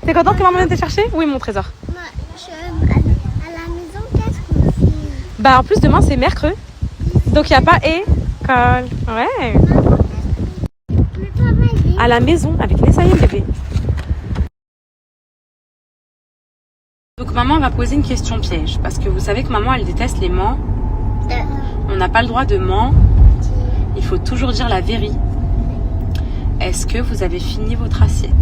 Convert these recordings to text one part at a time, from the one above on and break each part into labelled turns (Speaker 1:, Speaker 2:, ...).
Speaker 1: T'es contente que maman vienne te chercher? Oui, mon trésor.
Speaker 2: À la maison, qu'est-ce qu'on fait?
Speaker 1: Bah, en plus, demain, c'est mercredi. Donc, il n'y a pas école. Ouais.
Speaker 2: Mais papa, il dit...
Speaker 1: À la maison, avec Nessaïm, bébé. Donc, maman va poser une question piège. Parce que vous savez que maman, elle déteste les mens. On n'a pas le droit de mentir. Il faut toujours dire la vérité. Est-ce que vous avez fini votre assiette?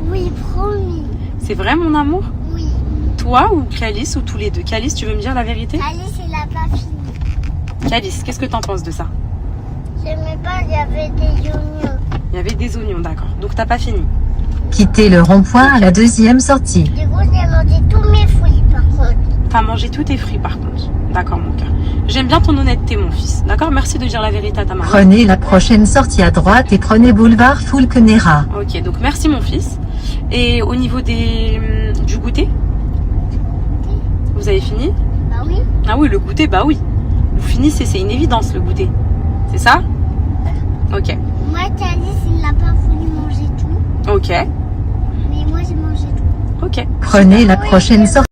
Speaker 2: Oui, promis.
Speaker 1: C'est vrai, mon amour?
Speaker 2: Oui.
Speaker 1: Toi ou Calice ou tous les deux? Calice, tu veux me dire la vérité?
Speaker 2: Alice, il a pas fini.
Speaker 1: Calice, qu'est-ce que t'en penses de ça?
Speaker 2: J'aimais pas, il y avait des oignons.
Speaker 1: Il y avait des oignons, d'accord. Donc t'as pas fini.
Speaker 3: Quittez le rond-point à la deuxième sortie.
Speaker 2: Du coup, j'ai mangé tous mes fruits, par contre.
Speaker 1: T'as mangé tous tes fruits par contre. D'accord, mon cœur. J'aime bien ton honnêteté, mon fils. D'accord? Merci de dire la vérité à ta maman.
Speaker 3: Prenez la prochaine sortie à droite et prenez boulevard Fulkenera.
Speaker 1: Ok, donc merci, mon fils. Et au niveau du goûter? Vous avez fini?
Speaker 2: Bah oui.
Speaker 1: Ah oui, le goûter, bah oui. Vous finissez, c'est une évidence, le goûter. C'est ça? Ok.
Speaker 2: Moi, Alice, il n'a pas voulu manger tout.
Speaker 1: Ok.
Speaker 2: Mais moi, j'ai mangé tout.
Speaker 1: Ok.
Speaker 3: Prenez la prochaine sortie.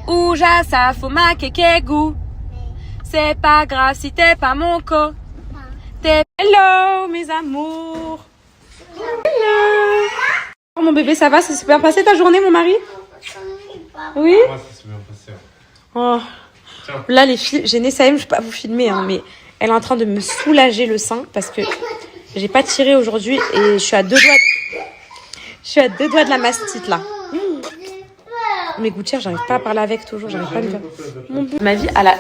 Speaker 1: Ouja, ça faut ma goût. C'est pas grave si t'es pas mon co. Hello, mes amours. Hello. Oh, mon bébé, ça va? C'est super passé ta journée, mon mari? Oui?
Speaker 4: Moi, ça s'est bien passé.
Speaker 1: Oh. Là, les filles, j'ai Nessaïm, je vais pas vous filmer, hein, mais elle est en train de me soulager le sein parce que j'ai pas tiré aujourd'hui et je suis à 2 doigts. Je suis à 2 doigts de la mastite là. Mes gouttières, j'arrive pas à parler avec toujours, j'arrive pas à me faire. Ma vie, elle a.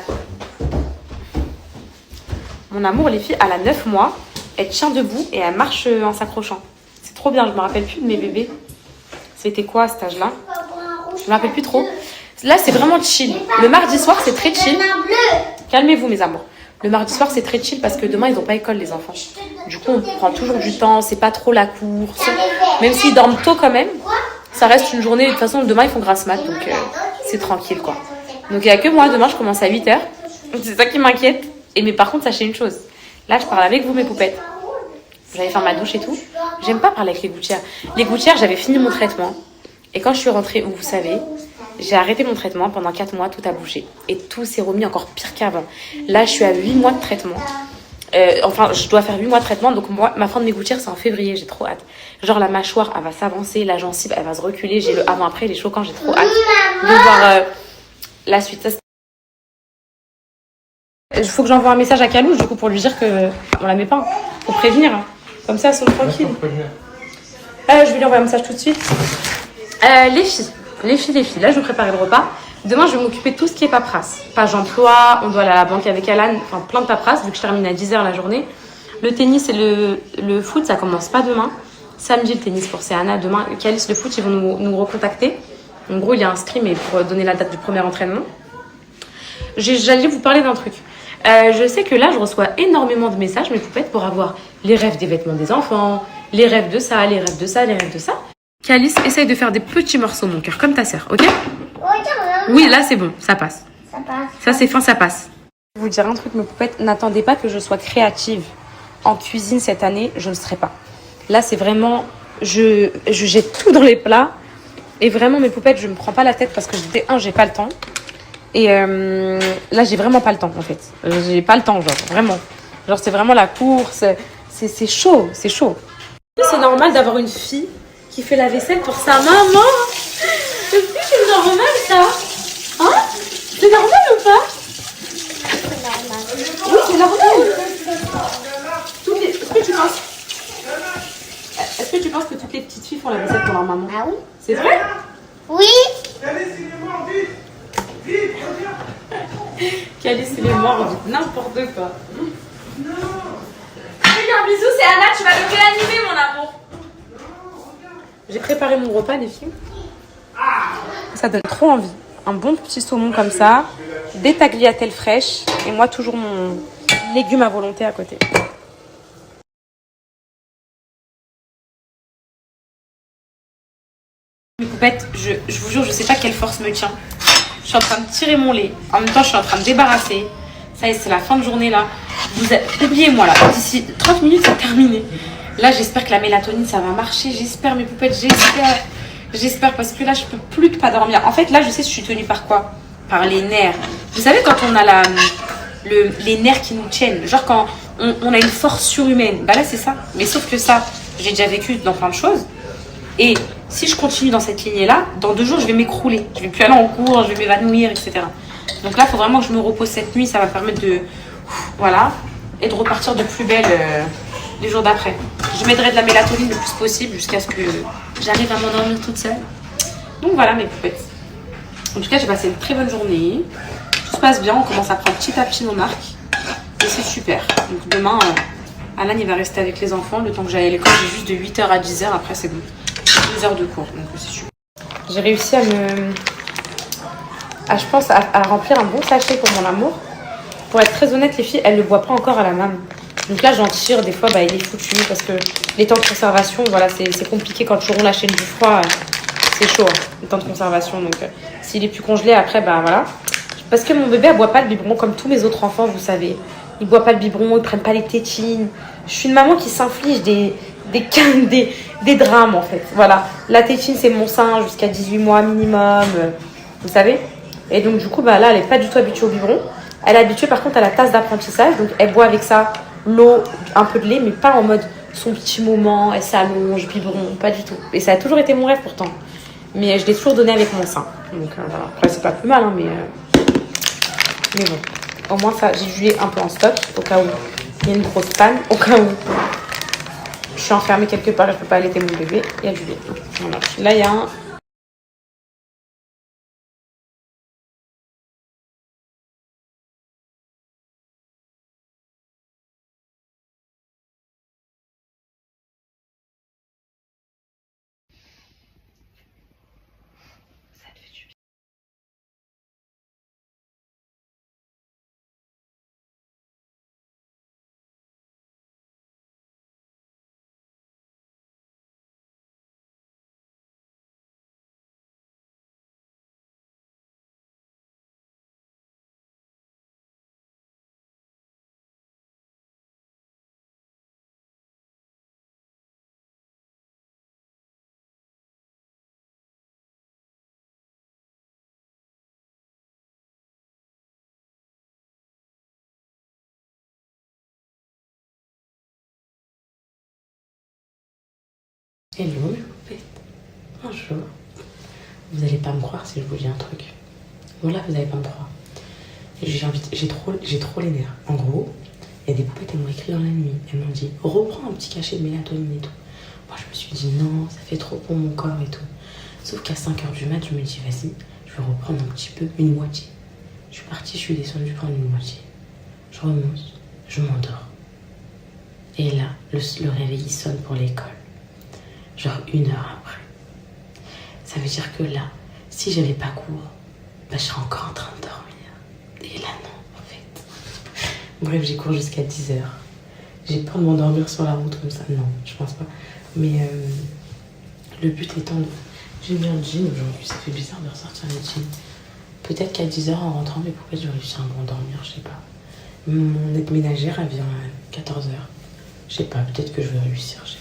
Speaker 1: Mon amour, les filles, elle a 9 mois, elle tient debout et elle marche en s'accrochant. C'est trop bien, je me rappelle plus de mes bébés. C'était quoi à cet âge-là? Je me rappelle plus trop. Là, c'est vraiment chill. Le mardi soir, c'est très chill. Calmez-vous, mes amours. Le mardi soir, c'est très chill parce que demain, ils n'ont pas école, les enfants. Du coup, on prend toujours du temps. C'est pas trop la course. Même s'ils dorment tôt quand même, ça reste une journée. De toute façon, demain, ils font grasse mat. Donc, c'est tranquille, quoi. Donc, il n'y a que moi. Demain, je commence à 8h. C'est ça qui m'inquiète. Mais par contre, sachez une chose. Là, je parle avec vous, mes poupettes. J'allais faire ma douche et tout. J'aime pas parler avec les gouttières. Les gouttières, j'avais fini mon traitement. Et quand je suis rentrée, vous savez, j'ai arrêté mon traitement. Pendant 4 mois, tout a bougé. Et tout s'est remis encore pire qu'avant. Là, je suis à 8 mois de traitement. Enfin, je dois faire 8 mois de traitement. Donc, moi, ma fin de mes gouttières, c'est en février. J'ai trop hâte. Genre, la mâchoire, elle va s'avancer. La gencive, elle va se reculer. J'ai le avant-après, il est choquant. J'ai trop hâte de voir la suite. Ça, il faut que j'envoie un message à Kalouche, du coup, pour lui dire qu'on la met pas. Pour prévenir. Comme ça, elles sont tranquilles. Je vais lui envoyer un message tout de suite. Les filles. Là, je vais préparer le repas. Demain, je vais m'occuper de tout ce qui est paperasse. Page d'emploi, on doit aller à la banque avec Alan. Enfin, plein de paperasse, vu que je termine à 10h la journée. Le tennis et le foot, ça commence pas demain. Samedi, le tennis pour Céana. Demain, Calice, le foot, ils vont nous recontacter. En gros, il est inscrit, mais pour donner la date du premier entraînement. J'allais vous parler d'un truc. Je sais que là, je reçois énormément de messages, mes poupettes, pour avoir les rêves des vêtements des enfants, les rêves de ça, les rêves de ça, les rêves de ça. Calice, essaye de faire des petits morceaux, mon cœur, comme ta sœur, ok? Oui, là, c'est bon, ça passe.
Speaker 2: Ça passe.
Speaker 1: Ça, c'est fin, ça passe. Je vais vous dire un truc, mes poupettes, n'attendez pas que je sois créative en cuisine cette année, je ne le serai pas. Là, c'est vraiment, je jette tout dans les plats. Et vraiment, mes poupettes, je me prends pas la tête parce que j'ai pas le temps. Et là, j'ai vraiment pas le temps, en fait. J'ai pas le temps, genre, vraiment. Genre, c'est vraiment la course. C'est chaud, c'est chaud. C'est normal d'avoir une fille qui fait la vaisselle pour sa maman. Est-ce que c'est normal, ça? Hein? C'est normal ou pas? Oui, c'est normal. Est-ce que tu penses que toutes les petites filles font la vaisselle pour leur maman?
Speaker 2: Ah oui?
Speaker 1: C'est vrai?
Speaker 2: Oui.
Speaker 1: Calice, il est mort, n'importe quoi. Un bisou, c'est Anna, tu vas le réanimer, mon amour. J'ai préparé mon repas, les filles. Ça donne trop envie. Un bon petit saumon comme ça, des tagliatelles fraîches, et moi, toujours mon légume à volonté à côté. Mes poupettes, je vous jure, je sais pas quelle force me tient. Je suis en train de tirer mon lait. En même temps, je suis en train de débarrasser. Ça y est, c'est la fin de journée là. Oubliez-moi là. D'ici 30 minutes, c'est terminé. Là, j'espère que la mélatonine, ça va marcher. J'espère, mes poupettes, j'espère. J'espère parce que là, je peux plus de pas dormir. En fait, là, je sais, je suis tenue par quoi? Par les nerfs. Vous savez, quand on a les nerfs qui nous tiennent, genre quand on a une force surhumaine, bah là, c'est ça. Mais sauf que ça, j'ai déjà vécu dans plein de choses. Et si je continue dans cette lignée-là, dans 2 jours, je vais m'écrouler. Je vais plus aller en cours, je vais m'évanouir, etc. Donc là, il faut vraiment que je me repose cette nuit. Ça va permettre de... Voilà. Et de repartir de plus belle les jours d'après. Je mettrai de la mélatonine le plus possible jusqu'à ce que j'arrive à m'endormir toute seule. Donc voilà mes poupettes. En tout cas, j'ai passé une très bonne journée. Tout se passe bien. On commence à prendre petit à petit nos marques. Et c'est super. Donc demain, Alan, il va rester avec les enfants. Le temps que j'aille à l'école, j'ai juste de 8h à 10h. Après, c'est bon. 2 heures de cours. Donc c'est super. J'ai réussi je pense, à remplir un bon sachet pour mon amour. Pour être très honnête, les filles, elles ne le boivent pas encore à la main. Donc là, j'en tire. Des fois, il est foutu parce que les temps de conservation, voilà, c'est compliqué. Quand tu roules la chaîne du froid, c'est chaud, hein, les temps de conservation. Donc, s'il est plus congelé, après, voilà. Parce que mon bébé, elle boit pas le biberon comme tous mes autres enfants, vous savez. Ils boivent pas le biberon, ils prennent pas les tétines. Je suis une maman qui s'inflige des drames, en fait. Voilà. La tétine, c'est mon sein jusqu'à 18 mois minimum. Vous savez. Et donc, du coup, là, elle est pas du tout habituée au biberon. Elle est habituée, par contre, à la tasse d'apprentissage. Donc, elle boit avec ça l'eau, un peu de lait, mais pas en mode son petit moment, elle s'allonge, biberon, pas du tout. Et ça a toujours été mon rêve, pourtant. Mais je l'ai toujours donné avec mon sein. Donc, voilà. Après, c'est pas plus mal, hein, mais bon. Au moins, ça, j'ai du lait un peu en stock, au cas où il y a une grosse panne, au cas où je suis enfermée quelque part et je peux pas allaiter mon bébé, il y a du lait. Voilà. Là, il y a un... Hello, mes poupettes. Bonjour. Vous n'allez pas me croire si je vous dis un truc. Bon, là, vous n'allez pas me croire. J'ai trop les nerfs. En gros, il y a des poupettes, elles m'ont écrit dans la nuit. Elles m'ont dit, reprends un petit cachet de mélatonine et tout. Moi, je me suis dit, non, ça fait trop pour mon corps et tout. Sauf qu'à 5h du mat, je me dis, vas-y, je vais reprendre un petit peu, une moitié. Je suis partie, je suis descendue prendre une moitié. Je remonte, je m'endors. Et là, le réveil, il sonne pour l'école. Genre 1 heure après. Ça veut dire que là, si j'avais pas cours, je serais encore en train de dormir. Et là, non, en fait. Bref, j'ai cours jusqu'à 10h. J'ai peur de m'endormir sur la route comme ça. Non, je pense pas. Mais le but étant de... J'ai mis un jean aujourd'hui. Ça fait bizarre de ressortir les jeans. Peut-être qu'à 10h, en rentrant, mes poupettes, je vais réussir à m'endormir, je sais pas. Mon aide ménagère, elle vient à 14h. Je sais pas, peut-être que je vais réussir, je sais pas.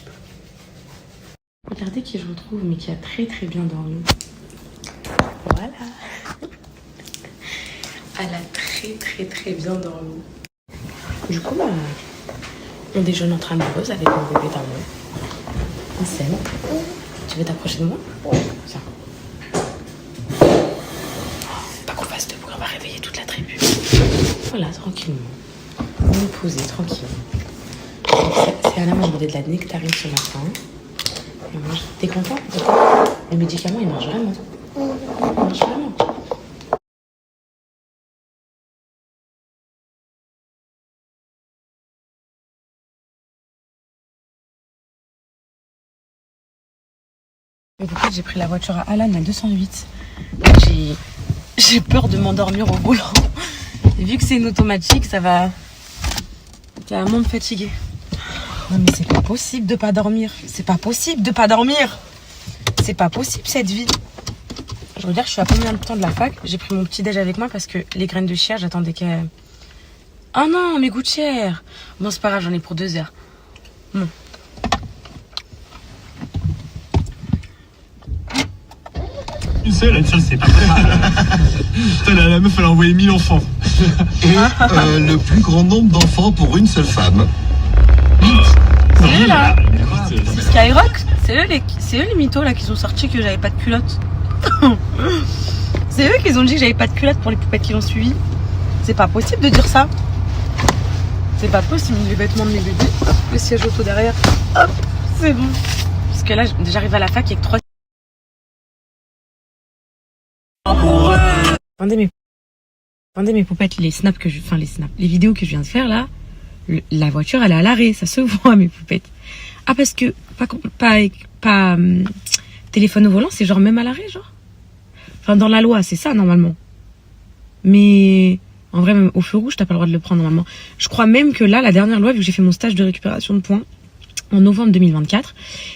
Speaker 1: Regardez qui je retrouve, mais qui a très très bien dormi. Voilà. Elle a très très très bien dormi. Du coup, on déjeune entre amoureuses avec mon bébé d'amour. On s'aime. Tu veux t'approcher de moi? Tiens. Pas qu'on fasse de bruit, on va réveiller toute la tribu. Voilà, tranquillement. On est posé, tranquille. C'est Anna m'a demandé de la nectarine ce matin. T'es content? Le médicament, il marche vraiment. Il marche vraiment. Et du coup, j'ai pris la voiture à Alan à 208. J'ai peur de m'endormir au volant. Et vu que c'est une automatique, ça va vraiment me fatiguer. Non mais c'est pas possible de pas dormir. C'est pas possible de pas dormir. C'est pas possible cette vie. Je regarde, je suis à combien de temps de la fac. J'ai pris mon petit déj avec moi parce que les graines de chia, j'attendais qu'elles... Oh non, mes gouttières. Bon, c'est pas grave, j'en ai pour 2 heures. Bon.
Speaker 4: Une seule, c'est pas mal. Putain, la meuf, elle a envoyé 1000 enfants.
Speaker 5: Et le plus grand nombre d'enfants pour une seule femme.
Speaker 6: C'est eux là. Skyrock, c'est eux les mythos là qui ont sorti que j'avais pas de culotte. C'est eux qui ont dit que j'avais pas de culotte pour les poupettes qui l'ont suivi. C'est pas possible de dire ça. C'est pas possible, les vêtements de mes bébés, hop, le siège auto derrière, hop, c'est bon. Parce que là, j'arrive à la fac avec 3... Attendez mes poupettes, les snaps que les vidéos que je viens de faire là, la voiture elle est à l'arrêt, ça se voit mes poupettes. Ah parce que, pas téléphone au volant, c'est genre même à l'arrêt genre. Enfin dans la loi, c'est ça normalement. Mais... En vrai, même au feu rouge, t'as pas le droit de le prendre normalement. Je crois même que là, la dernière loi, vu que j'ai fait mon stage de récupération de points en novembre 2024,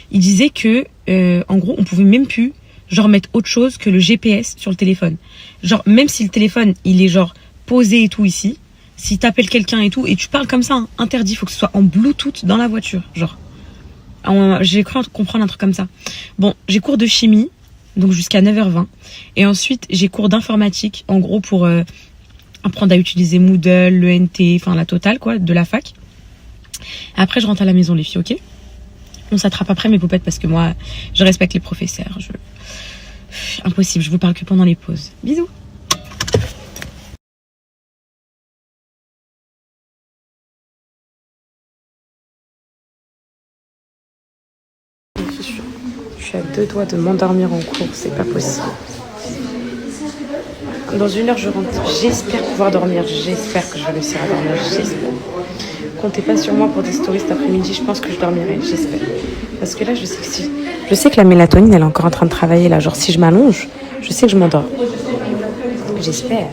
Speaker 6: il disait que, en gros, on pouvait même plus, genre, mettre autre chose que le GPS sur le téléphone. Genre, même si le téléphone, il est genre posé et tout ici, si t'appelles quelqu'un et tout, et tu parles comme ça, hein, interdit, faut que ce soit en Bluetooth dans la voiture, genre. J'ai cru comprendre un truc comme ça. Bon, j'ai cours de chimie, donc jusqu'à 9h20, et ensuite, j'ai cours d'informatique, en gros, pour... apprendre à utiliser Moodle, l'ENT, enfin la totale quoi, de la fac. Après je rentre à la maison les filles, ok? On s'attrape après mes poupettes parce que moi je respecte les professeurs. Impossible, je vous parle que pendant les pauses. Bisous. Je suis à 2 doigts de m'endormir en cours, c'est pas possible. Dans 1 heure, je rentre. J'espère pouvoir dormir. J'espère que je vais réussir à dormir. J'espère. Comptez pas sur moi pour des stories cet après-midi. Je pense que je dormirai. J'espère. Parce que là, je sais que la mélatonine, elle est encore en train de travailler là. Genre, si je m'allonge, je sais que je m'endors. J'espère.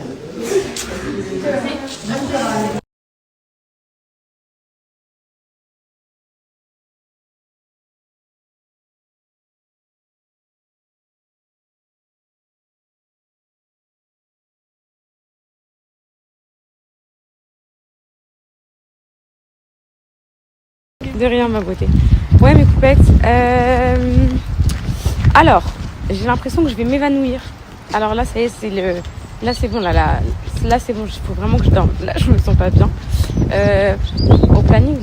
Speaker 6: De rien ma beauté. Ouais mes poupettes. Alors, j'ai l'impression que je vais m'évanouir. Alors là ça y est, là c'est bon, là c'est bon, il faut vraiment que je dorme. Là je me sens pas bien. Au planning,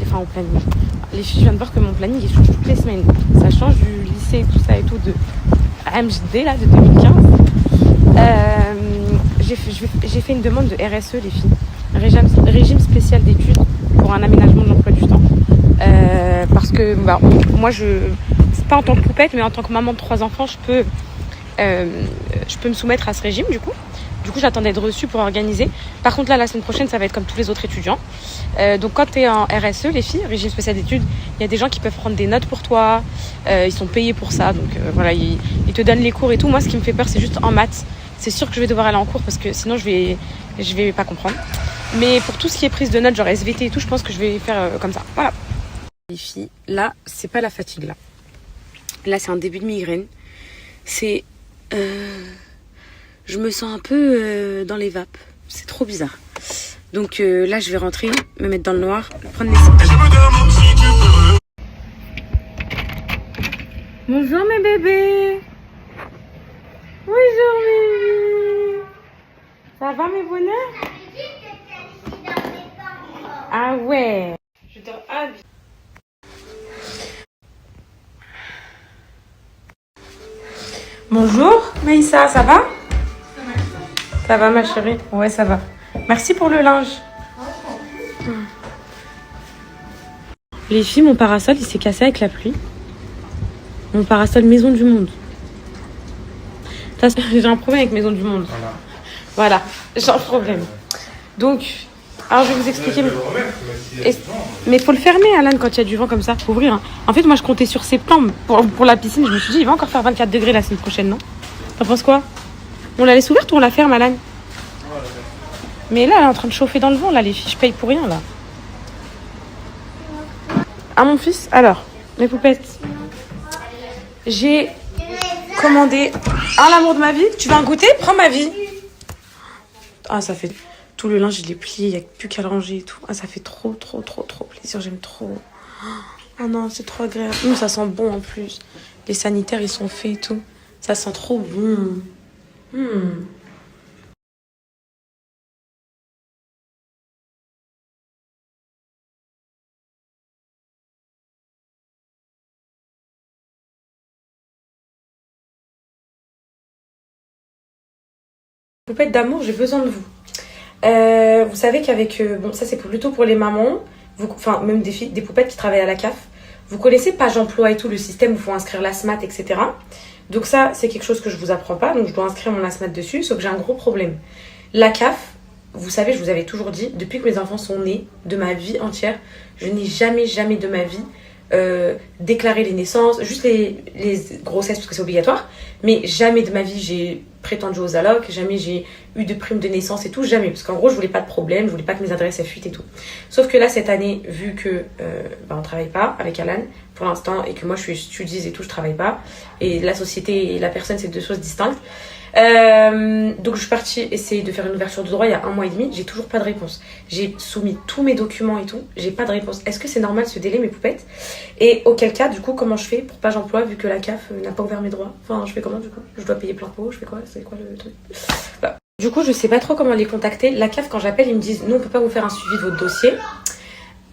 Speaker 6: les filles, je viens de voir que mon planning il change toutes les semaines. Ça change du lycée, tout ça et tout, de AMJD là, de 2015. J'ai fait une demande de RSE les filles. Régime spécial d'études pour un aménagement de l'emploi du temps. Parce que moi c'est pas en tant que poupette mais en tant que maman de 3 enfants je peux me soumettre à ce régime du coup j'attends d'être reçue pour organiser. Par contre là la semaine prochaine ça va être comme tous les autres étudiants, donc quand tu es en RSE les filles, régime spécial d'études, il y a des gens qui peuvent prendre des notes pour toi, ils sont payés pour ça, donc voilà, ils te donnent les cours et tout. Moi ce qui me fait peur c'est juste en maths, c'est sûr que je vais devoir aller en cours parce que sinon je vais pas comprendre, mais pour tout ce qui est prise de notes genre SVT et tout, je pense que je vais faire comme ça, voilà. Les filles, là, c'est pas la fatigue, là. Là, c'est un début de migraine. C'est... je me sens un peu dans les vapes. C'est trop bizarre. Donc là, je vais rentrer, me mettre dans le noir, prendre les... Bonjour mes bébés. Bonjour mes bébés. Ça va mes bonheurs? Ah ouais. Je dors à... Bonjour Maïssa, ça va? Ça va ma chérie? Ouais, ça va. Merci pour le linge. Les filles, mon parasol il s'est cassé avec la pluie. Mon parasol Maison du Monde. J'ai un problème avec Maison du Monde. Voilà, j'ai un problème. Donc, alors je vais vous expliquer. Mais faut le fermer Alan quand il y a du vent comme ça, faut ouvrir. Hein. En fait moi je comptais sur septembre pour la piscine, je me suis dit il va encore faire 24 degrés la semaine prochaine, non? T'en penses quoi? On la laisse ouverte ou on la ferme Alan? Mais là elle est en train de chauffer dans le vent là, les filles, je paye pour rien là. Ah mon fils, alors, mes poupettes. J'ai commandé l'amour de ma vie. Tu veux un goûter? Prends ma vie. Ah ça fait... Tout le linge, je l'ai plié, il n'y a plus qu'à le ranger et tout. Ah, ça fait trop plaisir, j'aime trop. Ah non, c'est trop agréable. Ça sent bon en plus. Les sanitaires, ils sont faits et tout. Ça sent trop bon.
Speaker 1: Poupette d'amour, j'ai besoin de vous. Vous savez qu'avec... bon, ça c'est plutôt pour les mamans, enfin même des filles, des poupettes qui travaillent à la CAF. Vous connaissez Page Emploi et tout, le système où il faut inscrire la SMAT, etc. Donc ça, c'est quelque chose que je vous apprends pas, donc je dois inscrire mon SMAT dessus, sauf que j'ai un gros problème. La CAF, vous savez, je vous avais toujours dit, depuis que mes enfants sont nés, de ma vie entière, je n'ai jamais de ma vie déclaré les naissances, juste les grossesses parce que c'est obligatoire, mais jamais de ma vie j'ai prétendu aux allocs, jamais j'ai eu de prime de naissance et tout, jamais, parce qu'en gros je voulais pas de problème, je voulais pas que mes adresses elles fuitent et tout. Sauf que là cette année, vu que on travaille pas avec Alan pour l'instant et que moi je suis studieuse et tout, je travaille pas, et la société et la personne c'est deux choses distinctes. Donc je suis partie essayer de faire une ouverture de droit il y a 1 mois et demi, j'ai toujours pas de réponse. J'ai soumis tous mes documents et tout, j'ai pas de réponse. Est-ce que c'est normal ce délai, mes poupettes? Et auquel cas, du coup, comment je fais pour Page Emploi vu que la CAF n'a pas ouvert mes droits? Enfin, je fais comment du coup? Je dois payer plein pot, je fais quoi? C'est quoi le truc? Bah. Du coup, je sais pas trop comment les contacter. La CAF, quand j'appelle, ils me disent nous on peut pas vous faire un suivi de votre dossier.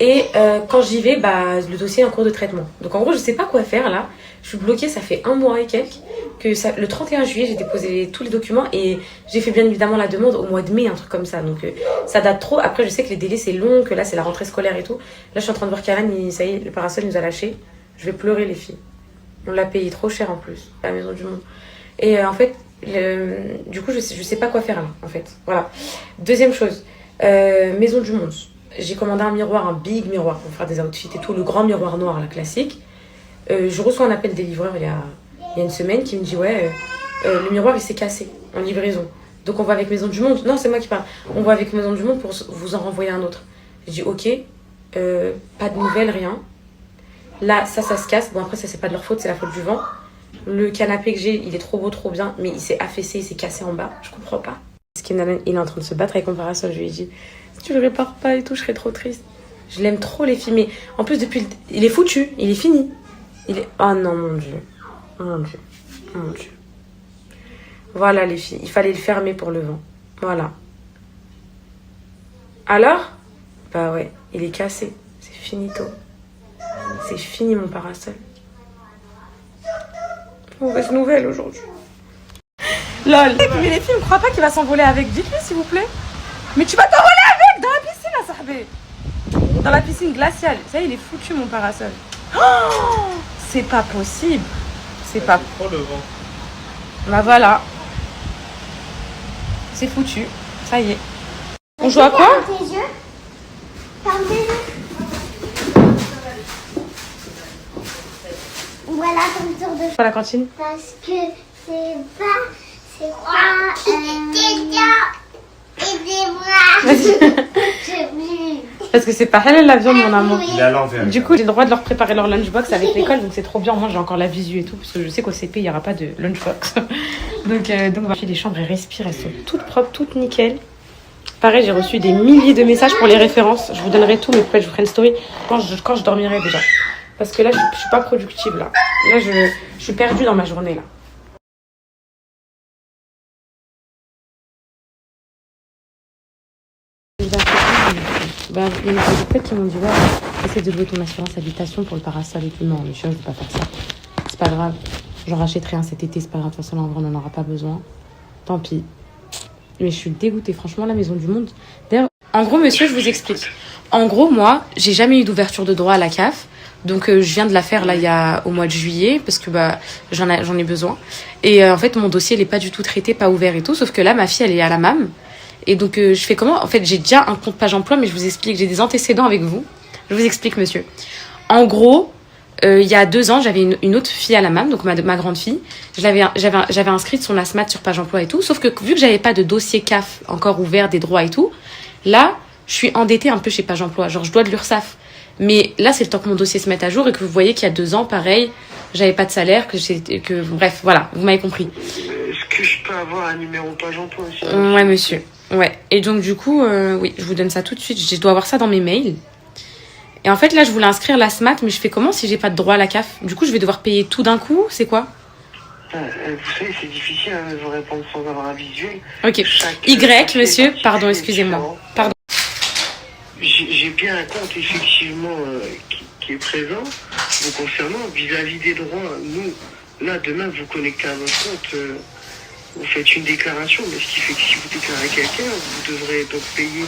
Speaker 1: Et quand j'y vais, bah, le dossier est en cours de traitement. Donc en gros, je sais pas quoi faire là. Je suis bloquée, ça fait 1 mois et quelques. Le 31 juillet, j'ai déposé tous les documents et j'ai fait bien évidemment la demande au mois de mai, un truc comme ça. Donc ça date trop. Après, je sais que les délais c'est long, que là c'est la rentrée scolaire et tout. Là, je suis en train de voir qu'Alan, ça y est, le parasol nous a lâché. Je vais pleurer, les filles. On l'a payé trop cher en plus, à la Maison du Monde. Et en fait, du coup, je sais pas quoi faire là, en fait. Voilà. Deuxième chose, Maison du Monde. J'ai commandé un miroir, un big miroir pour faire des outfits et tout, le grand miroir noir, la classique. Je reçois un appel des livreurs il y a 1 semaine qui me dit ouais, le miroir il s'est cassé en livraison. Donc on va avec Maison du Monde. Non, c'est moi qui parle. On va avec Maison du Monde pour vous en renvoyer un autre. Je dis ok, pas de nouvelles, rien. Là, ça se casse. Bon après ça c'est pas de leur faute, c'est la faute du vent. Le canapé que j'ai, il est trop beau, trop bien, mais il s'est affaissé, il s'est cassé en bas. Je comprends pas. Il est en train de se battre avec mon parasol. Je lui ai dit si tu le répares pas et tout, je serais trop triste. Je l'aime trop les filles, mais en plus depuis il est foutu, il est fini. Oh non mon Dieu. Mon Dieu. Mon Dieu. Voilà les filles, il fallait le fermer pour le vent. Voilà. Alors? Bah ouais, il est cassé. C'est finito. C'est fini mon parasol. Mauvaise nouvelle aujourd'hui. Lol. Mais les filles ne croient pas qu'il va s'envoler avec. Dites-lui s'il vous plaît. Mais tu vas t'envoler avec dans la piscine, là, sahbé. Dans la piscine glaciale. Ça y est, il est foutu mon parasol. Oh, c'est pas possible. C'est pas...
Speaker 4: Oh le vent.
Speaker 1: Bah voilà. C'est foutu. Ça y est. On joue à quoi?
Speaker 2: Ferme tes yeux. Ferme tes yeux. Voilà ton tour de...
Speaker 1: À la cantine?
Speaker 2: Parce que c'est pas... Aidez-moi.
Speaker 1: Parce que c'est pas halal la viande, mon amour.
Speaker 4: Il est à l'envers.
Speaker 1: Du coup, j'ai le droit de leur préparer leur lunchbox avec l'école, donc c'est trop bien. Moi, j'ai encore la visu et tout, parce que je sais qu'au CP, il n'y aura pas de lunchbox. donc, les chambres, elles respirent, elles sont toutes propres, toutes nickel. Pareil, j'ai reçu des milliers de messages pour les références. Je vous donnerai tout, mais peut-être je vous ferai une story quand je dormirai déjà. Parce que là, je suis pas productive, là. Là, je suis perdue dans ma journée, là. Bah, il y a des potes qui m'ont dit ouais, essaie de louer ton assurance habitation pour le parasol et tout. Non, mais je ne vais pas faire ça. C'est pas grave. J'en rachèterai un cet été, c'est pas grave. De toute façon, là, en vrai, on n'en aura pas besoin. Tant pis. Mais je suis dégoûtée, franchement, la Maison du Monde. D'ailleurs, en gros, monsieur, je vous explique. En gros, moi, j'ai jamais eu d'ouverture de droit à la CAF. Donc, je viens de la faire là au mois de juillet parce que bah j'en ai besoin. Et en fait, mon dossier, il est pas du tout traité, pas ouvert et tout. Sauf que là, ma fille, elle est à la MAM. Et donc, je fais comment? En fait, j'ai déjà un compte Page Emploi, mais je vous explique, j'ai des antécédents avec vous. Je vous explique, monsieur. En gros, il y a 2 ans, j'avais une autre fille à la MAM, donc ma grande fille. J'avais inscrite son ASMAT sur Page Emploi et tout. Sauf que vu que j'avais pas de dossier CAF encore ouvert, des droits et tout, là, je suis endettée un peu chez Page Emploi. Genre, je dois de l'URSSAF. Mais là, c'est le temps que mon dossier se mette à jour et que vous voyez qu'il y a 2 ans, pareil, j'avais pas de salaire, bref, voilà, vous m'avez compris.
Speaker 7: Est-ce que je peux avoir un numéro Page Emploi aussi?
Speaker 1: Ouais, monsieur. Ouais. Et donc, du coup, oui, je vous donne ça tout de suite. Je dois avoir ça dans mes mails. Et en fait, là, je voulais inscrire la SMAT, mais je fais comment si j'ai pas de droit à la CAF? Du coup, je vais devoir payer tout d'un coup? C'est quoi?
Speaker 7: Vous savez, c'est difficile de vous répondre sans avoir un visuel.
Speaker 1: Ok.
Speaker 7: Chaque
Speaker 1: monsieur, pardon,
Speaker 7: est
Speaker 1: excusez-moi.
Speaker 7: différent.
Speaker 1: Pardon.
Speaker 7: J'ai bien un compte effectivement qui est présent vous concernant vis-à-vis des droits. Nous, là, demain, vous connectez à votre compte, vous faites une déclaration, mais ce qui fait que si vous déclarez quelqu'un, vous devrez donc payer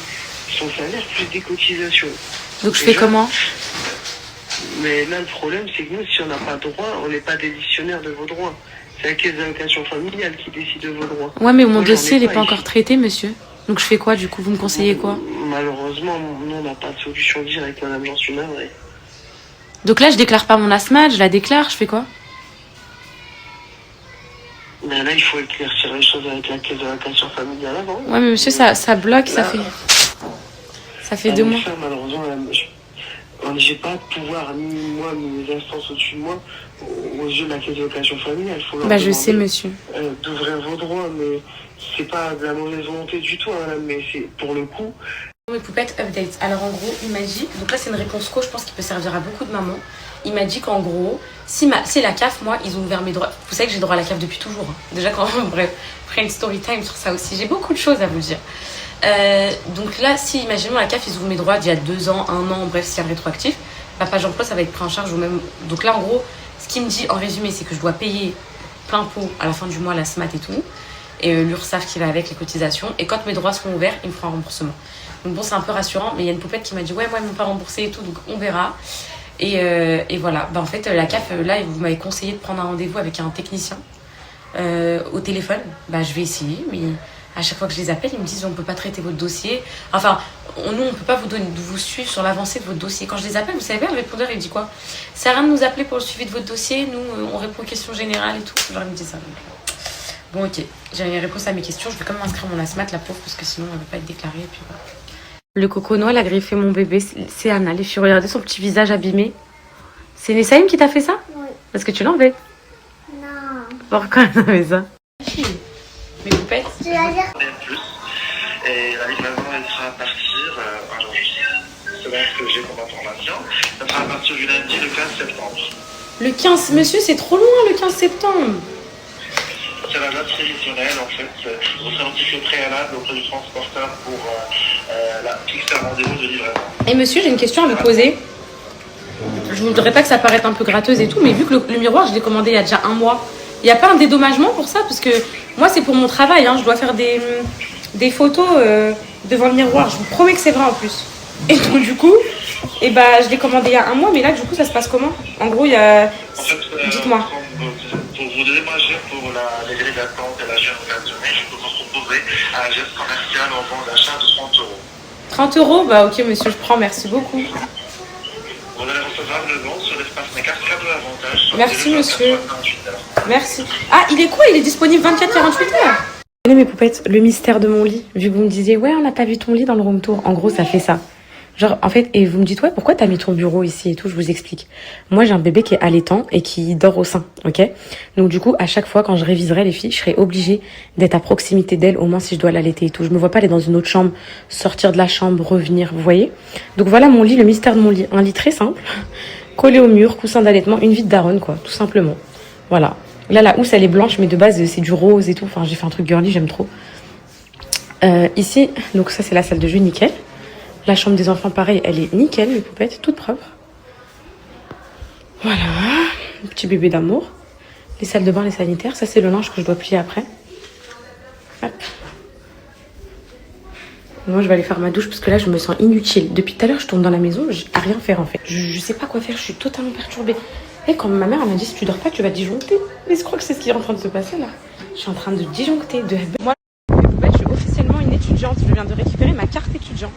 Speaker 7: son salaire plus des cotisations.
Speaker 1: Donc je fais comment?
Speaker 7: Mais là, le problème, c'est que nous, si on n'a pas de droit, on n'est pas décisionnaire de vos droits. C'est la caisse d'allocation familiale qui décide de vos droits.
Speaker 1: Ouais, mais mon
Speaker 7: Moi, j'en ai
Speaker 1: dossier, il n'est pas
Speaker 7: ici.
Speaker 1: encore traité, monsieur. Donc je fais quoi, du coup? Vous me conseillez quoi?
Speaker 7: Malheureusement, nous, on n'a pas de solution directe, madame, j'en suis navré.
Speaker 1: Donc là, je déclare pas mon ASMAT, je la déclare, je fais quoi?
Speaker 7: Mais là, il faut éclaircir les choses avec la caisse d'allocation familiale avant.
Speaker 1: Ouais, mais monsieur, ça bloque, ça fait 2 mois.
Speaker 7: Ça, malheureusement, j'ai pas de pouvoir, ni moi, ni les instances au-dessus de moi, aux yeux de la caisse d'allocation familiale. Il faut leur
Speaker 1: Bah, je
Speaker 7: demander,
Speaker 1: sais, monsieur.
Speaker 7: d'ouvrir vos droits, mais c'est pas de la mauvaise volonté du tout, hein, madame, mais c'est pour le coup.
Speaker 1: Mes poupettes update. Alors en gros, il m'a dit, donc là c'est une réponse co, je pense qu'il peut servir à beaucoup de mamans. Il m'a dit qu'en gros, si la CAF, moi, ils ont ouvert mes droits. Vous savez que j'ai droit à la CAF depuis toujours. Hein. Déjà quand bref, après une story time sur ça aussi, j'ai beaucoup de choses à vous dire. Donc là, si imaginons la CAF, ils ouvrent mes droits d'il y a 2 ans, 1 an, bref, s'il y a un rétroactif, ma page emploi, ça va être pris en charge ou même. Donc là, en gros, ce qu'il me dit en résumé, c'est que je dois payer plein pot à la fin du mois, la SMAT et tout, et l'URSSAF qui va avec les cotisations. Et quand mes droits seront ouverts, il me fera un remboursement. Donc bon, c'est un peu rassurant, mais il y a une poupette qui m'a dit ouais, moi ils m'ont pas remboursé et tout, donc on verra. Et voilà, bah en fait la CAF, là vous m'avez conseillé de prendre un rendez-vous avec un technicien au téléphone. Bah je vais essayer, mais à chaque fois que je les appelle, ils me disent on peut pas traiter votre dossier. Enfin, nous on peut pas vous suivre sur l'avancée de votre dossier. Quand je les appelle, vous savez, le répondeur il dit quoi? Ça sert à rien de nous appeler pour le suivi de votre dossier, nous on répond aux questions générales et tout. Genre il me dit ça. Donc, bon ok, j'ai les réponses à mes questions, je vais quand même inscrire mon ASMAT la pauvre parce que sinon elle va pas être déclarée et puis voilà. Le coco Noël a griffé mon bébé, c'est Anna. Les filles, regardez son petit visage abîmé. C'est Nessaïm qui t'a fait ça?
Speaker 2: Oui.
Speaker 1: Parce que tu l'en veux.
Speaker 2: Non.
Speaker 1: Pourquoi elle a fait ça? Mes poupettes.
Speaker 2: Tu vas dire
Speaker 7: Plus. Et la livraison, elle sera à partir, alors selon ce que j'ai comme information, ça sera à partir du lundi le 15 septembre.
Speaker 1: Le 15, monsieur, c'est trop loin le 15 septembre.
Speaker 7: C'est la date prévisionnelle en fait. Vous serez notifié au préalable auprès du transporteur pour fixer un rendez-vous de livraison.
Speaker 1: Et monsieur, j'ai une question à vous poser. Je voudrais pas que ça paraisse un peu gratteuse et tout, mais vu que le miroir, je l'ai commandé il y a déjà 1 mois, il n'y a pas un dédommagement pour ça? Parce que moi, c'est pour mon travail, hein, je dois faire des photos devant le miroir. Je vous promets que c'est vrai en plus. Et donc, du coup, je l'ai commandé il y a 1 mois, mais là, du coup, ça se passe comment? En gros, il y a.
Speaker 7: En fait,
Speaker 1: Dites-moi.
Speaker 7: Pour vous dédommager pour les délais d'attente et la gêne occasionnée, je peux vous proposer un geste commercial en bon d'achat de 30 euros.
Speaker 1: 30 euros? Bah, ok, monsieur, je prends, merci beaucoup.
Speaker 7: Vous allez recevoir le nom sur l'espace mes cartes cadeaux avantages.
Speaker 1: Merci, monsieur. Merci. Ah, il est quoi? Il est disponible 24-48 heures? Allez, mes poupettes, le mystère de mon lit. Vu que vous me disiez, ouais, on n'a pas vu ton lit dans le room tour. En gros, ça fait ça. Genre, en fait, et vous me dites, ouais, pourquoi t'as mis ton bureau ici et tout? Je vous explique. Moi, j'ai un bébé qui est allaitant et qui dort au sein, ok? Donc, du coup, à chaque fois, quand je réviserai les filles, je serai obligée d'être à proximité d'elle, au moins si je dois l'allaiter et tout. Je me vois pas aller dans une autre chambre, sortir de la chambre, revenir, vous voyez? Donc, voilà mon lit, le mystère de mon lit. Un lit très simple, collé au mur, coussin d'allaitement, une vie de daronne, quoi, tout simplement. Voilà. Là, la housse, elle est blanche, mais de base, c'est du rose et tout. Enfin, j'ai fait un truc girly, j'aime trop. Ici, donc ça, c'est la salle de jeu, nickel. La chambre des enfants, pareil, elle est nickel, mes poupettes, toute propre. Voilà, petit bébé d'amour. Les salles de bain, les sanitaires, ça c'est le linge que je dois plier après. Hop. Moi je vais aller faire ma douche parce que là je me sens inutile. Depuis tout à l'heure je tourne dans la maison, j'ai à rien faire en fait. Je sais pas quoi faire, je suis totalement perturbée. Et quand ma mère elle m'a dit si tu dors pas tu vas disjoncter. Mais je crois que c'est ce qui est en train de se passer là. Je suis en train de disjoncter. Moi mes poupettes, je suis officiellement une étudiante, je viens de récupérer ma carte étudiant.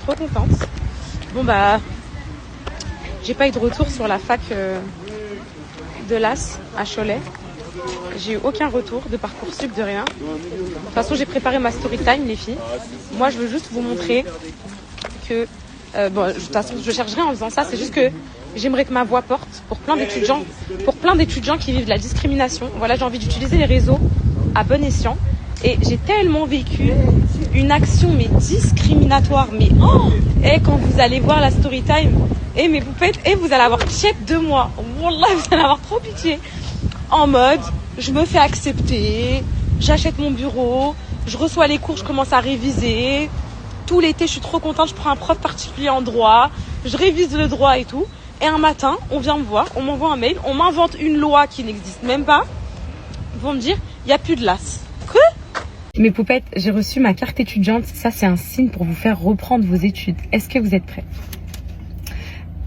Speaker 1: Trop contente. Bon bah j'ai pas eu de retour sur la fac de l'As à Cholet. J'ai eu aucun retour de Parcoursup, de rien. De toute façon j'ai préparé ma story time les filles. Moi je veux juste vous montrer que de toute façon je cherche rien en faisant ça, c'est juste que j'aimerais que ma voix porte pour plein d'étudiants qui vivent de la discrimination. Voilà, j'ai envie d'utiliser les réseaux à bon escient. Et j'ai tellement vécu une action mais discriminatoire, mais et quand vous allez voir la story time, et mes poupettes, et vous allez avoir pitié de moi. Wallah, vous allez avoir trop pitié. En mode,
Speaker 6: je me fais accepter, j'achète mon bureau, je reçois les cours, je commence à réviser. Tout l'été, je suis trop contente, je prends un prof particulier en droit, je révise le droit et tout. Et un matin, on vient me voir, on m'envoie un mail, on m'invente une loi qui n'existe même pas. Ils vont me dire, il n'y a plus de LAS. Quoi ?
Speaker 1: Mes poupettes, j'ai reçu ma carte étudiante. Ça, c'est un signe pour vous faire reprendre vos études. Est-ce que vous êtes prêts?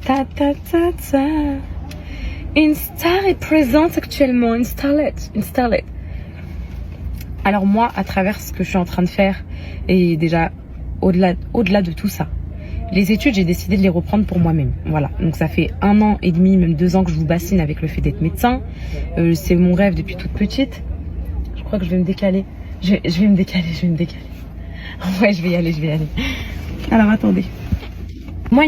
Speaker 1: Ta ta ta ta. Install est présente actuellement. Install it. Alors moi, à travers ce que je suis en train de faire, et déjà au-delà de tout ça, les études, j'ai décidé de les reprendre pour moi-même. Voilà. Donc ça fait 1 an et demi, même 2 ans que je vous bassine avec le fait d'être médecin. C'est mon rêve depuis toute petite. Je crois que je vais me décaler. Je vais me décaler. Ouais, je vais y aller. Alors attendez. Moi,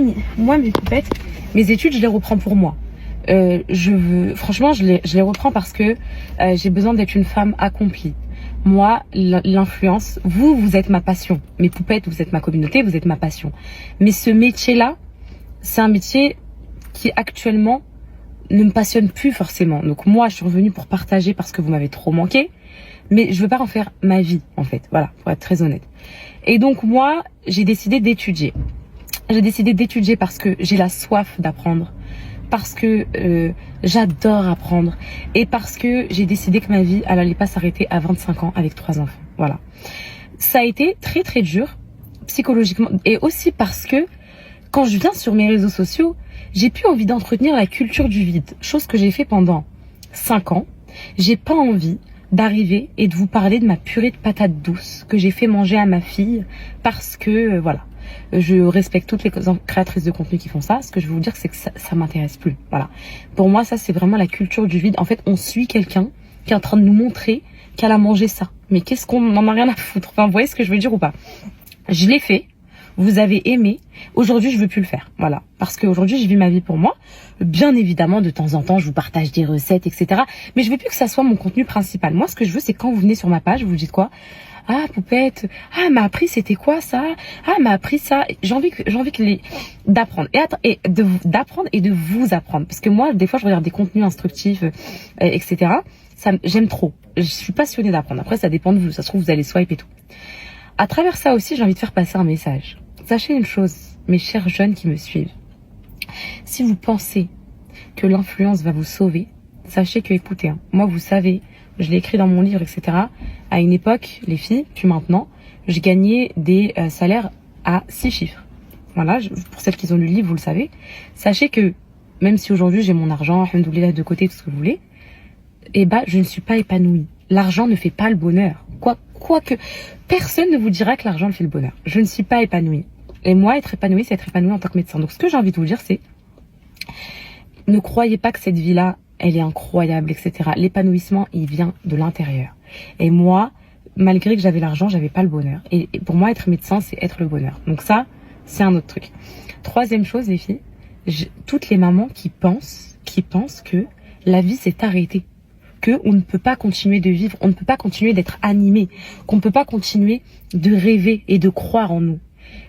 Speaker 1: mes poupettes, mes études, je les reprends pour moi. Franchement, je les reprends parce que j'ai besoin d'être une femme accomplie. Moi, l'influence, vous êtes ma passion. Mes poupettes, vous êtes ma communauté, vous êtes ma passion. Mais ce métier-là, c'est un métier qui actuellement ne me passionne plus forcément. Donc moi, je suis revenue pour partager parce que vous m'avez trop manqué. Mais je veux pas en faire ma vie, en fait. Voilà, pour être très honnête. Et donc moi, j'ai décidé d'étudier. J'ai décidé d'étudier parce que j'ai la soif d'apprendre. Parce que j'adore apprendre. Et parce que j'ai décidé que ma vie, elle allait pas s'arrêter à 25 ans avec 3 enfants. Voilà. Ça a été très très dur, psychologiquement. Et aussi parce que, quand je viens sur mes réseaux sociaux, j'ai plus envie d'entretenir la culture du vide. Chose que j'ai fait pendant 5 ans. J'ai pas envie d'arriver et de vous parler de ma purée de patates douces que j'ai fait manger à ma fille parce que, voilà. Je respecte toutes les créatrices de contenu qui font ça. Ce que je veux vous dire, c'est que ça m'intéresse plus. Voilà. Pour moi, ça, c'est vraiment la culture du vide. En fait, on suit quelqu'un qui est en train de nous montrer qu'elle a mangé ça. Mais qu'est-ce qu'on en a rien à foutre? Enfin, vous voyez ce que je veux dire ou pas? Je l'ai fait. Vous avez aimé. Aujourd'hui, je veux plus le faire. Voilà. Parce qu'aujourd'hui, je vis ma vie pour moi. Bien évidemment, de temps en temps, je vous partage des recettes, etc. Mais je veux plus que ça soit mon contenu principal. Moi, ce que je veux, c'est quand vous venez sur ma page, vous dites quoi? Ah, poupette. Ah, elle m'a appris, c'était quoi ça? Ah, elle m'a appris ça. J'ai envie d'apprendre. D'apprendre et de vous apprendre. Parce que moi, des fois, je regarde des contenus instructifs, etc. J'aime trop. Je suis passionnée d'apprendre. Après, ça dépend de vous. Ça se trouve, vous allez swipe et tout. À travers ça aussi, j'ai envie de faire passer un message. Sachez une chose, mes chers jeunes qui me suivent. Si vous pensez que l'influence va vous sauver, sachez que, écoutez, hein, moi, vous savez, je l'ai écrit dans mon livre, etc. À une époque, les filles, puis maintenant, je gagnais des salaires à 6 chiffres. Voilà, pour celles qui ont lu le livre, vous le savez. Sachez que, même si aujourd'hui j'ai mon argent, alhamdoulilah, de côté, tout ce que vous voulez, eh ben, je ne suis pas épanouie. L'argent ne fait pas le bonheur. Quoique, personne ne vous dira que l'argent fait le bonheur. Je ne suis pas épanouie. Et moi, être épanouie, c'est être épanouie en tant que médecin. Donc, ce que j'ai envie de vous dire, c'est, ne croyez pas que cette vie-là, elle est incroyable, etc. L'épanouissement, il vient de l'intérieur. Et moi, malgré que j'avais l'argent, j'avais pas le bonheur. Et pour moi, être médecin, c'est être le bonheur. Donc ça, c'est un autre truc. Troisième chose, les filles, toutes les mamans qui pensent que la vie s'est arrêtée, que on ne peut pas continuer de vivre, on ne peut pas continuer d'être animé, qu'on ne peut pas continuer de rêver et de croire en nous.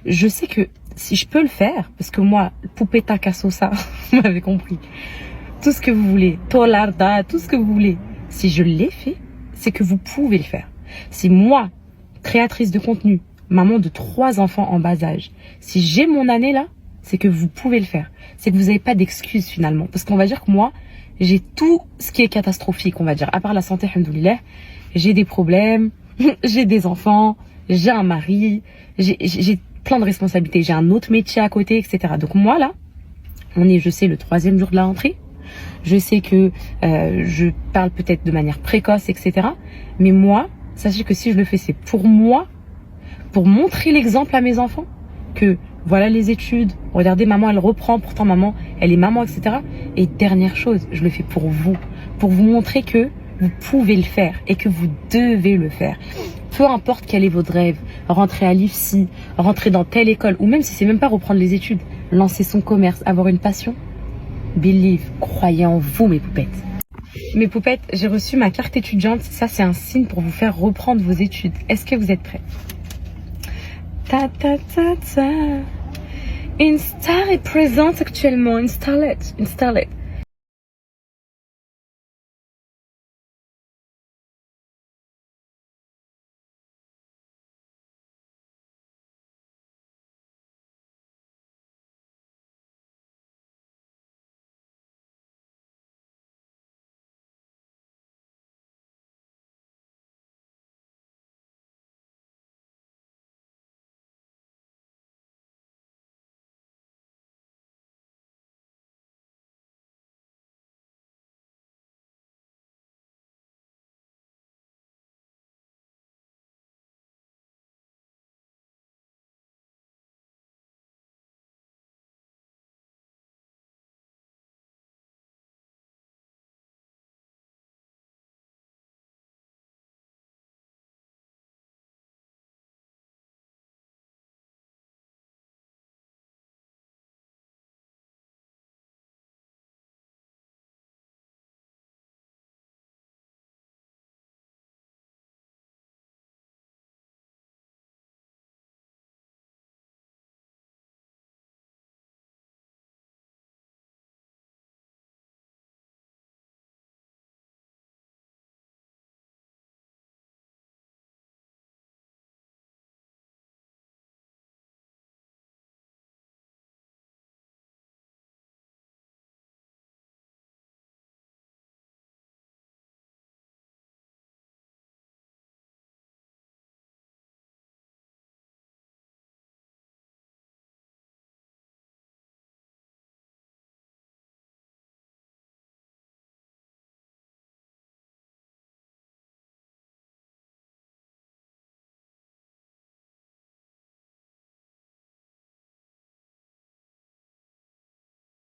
Speaker 1: Je sais que si je peux le faire, parce que moi, poupetta casosa, vous m'avez compris, tout ce que vous voulez, tolarda, tout ce que vous voulez, si je l'ai fait, c'est que vous pouvez le faire. Si moi, créatrice de contenu, maman de 3 enfants en bas âge, si j'ai mon année là, c'est que vous pouvez le faire. C'est que vous n'avez pas d'excuses finalement. Parce qu'on va dire que moi, j'ai tout ce qui est catastrophique, on va dire. À part la santé, alhamdoulilah, j'ai des problèmes, j'ai des enfants, j'ai un mari, j'ai plein de responsabilités, j'ai un autre métier à côté, etc. Donc moi là, je sais, le 3e jour de la rentrée. Je sais que je parle peut-être de manière précoce, etc. Mais moi, sachez que si je le fais, c'est pour moi, pour montrer l'exemple à mes enfants, que voilà les études, regardez maman, elle reprend, pourtant maman, elle est maman, etc. Et dernière chose, je le fais pour vous montrer que vous pouvez le faire et que vous devez le faire. Peu importe quel est votre rêve, rentrer à l'IFSI, rentrer dans telle école, ou même si c'est même pas reprendre les études, lancer son commerce, avoir une passion, believe, croyez en vous, mes poupettes. Mes poupettes, j'ai reçu ma carte étudiante. Ça, c'est un signe pour vous faire reprendre vos études. Est-ce que vous êtes prêts? Ta ta ta ta. Install est présente actuellement. Install it.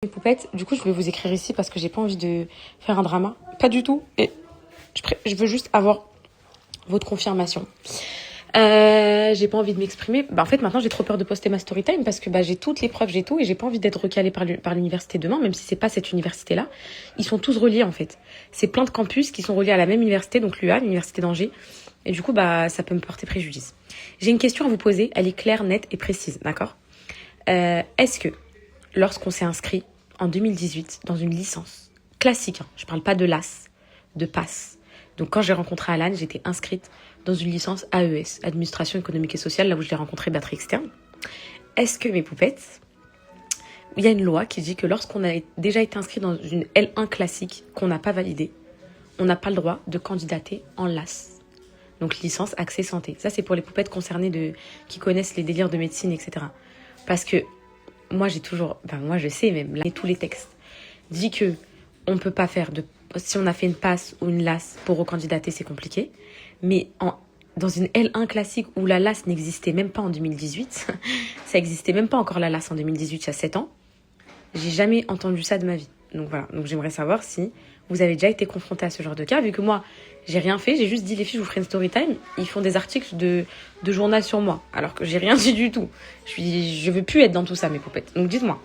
Speaker 1: Mes poupettes, du coup, je vais vous écrire ici parce que j'ai pas envie de faire un drama. Pas du tout. Et je veux juste avoir votre confirmation. J'ai pas envie de m'exprimer. En fait, maintenant, j'ai trop peur de poster ma story time parce que j'ai toutes les preuves, j'ai tout, et j'ai pas envie d'être recalée par l'université demain, même si c'est pas cette université-là. Ils sont tous reliés, en fait. C'est plein de campus qui sont reliés à la même université, donc l'UA, l'université d'Angers. Et du coup, ça peut me porter préjudice. J'ai une question à vous poser. Elle est claire, nette et précise, d'accord? Est-ce que, lorsqu'on s'est inscrit en 2018 dans une licence classique, je parle pas de LAS, de PASS. Donc, quand j'ai rencontré Alan, j'étais inscrite dans une licence AES, Administration économique et sociale, là où je l'ai rencontré, batterie externe. Est-ce que, mes poupettes, il y a une loi qui dit que lorsqu'on a déjà été inscrit dans une L1 classique qu'on n'a pas validée, on n'a pas le droit de candidater en LAS. Donc, licence accès santé. Ça, c'est pour les poupettes concernées qui connaissent les délires de médecine, etc. Parce que moi, moi, je sais même, là, tous les textes dit que on peut pas faire si on a fait une passe ou une LAS pour recandidater, c'est compliqué. Mais dans une L1 classique où la LAS n'existait même pas en 2018, ça existait même pas encore la LAS en 2018, il y a 7 ans, j'ai jamais entendu ça de ma vie. Donc voilà, donc j'aimerais savoir si vous avez déjà été confronté à ce genre de cas, vu que moi, j'ai rien fait, j'ai juste dit les filles, je vous ferai une story time, ils font des articles de journal sur moi, alors que j'ai rien dit du tout. Je veux plus être dans tout ça, mes poupettes. Donc dites-moi.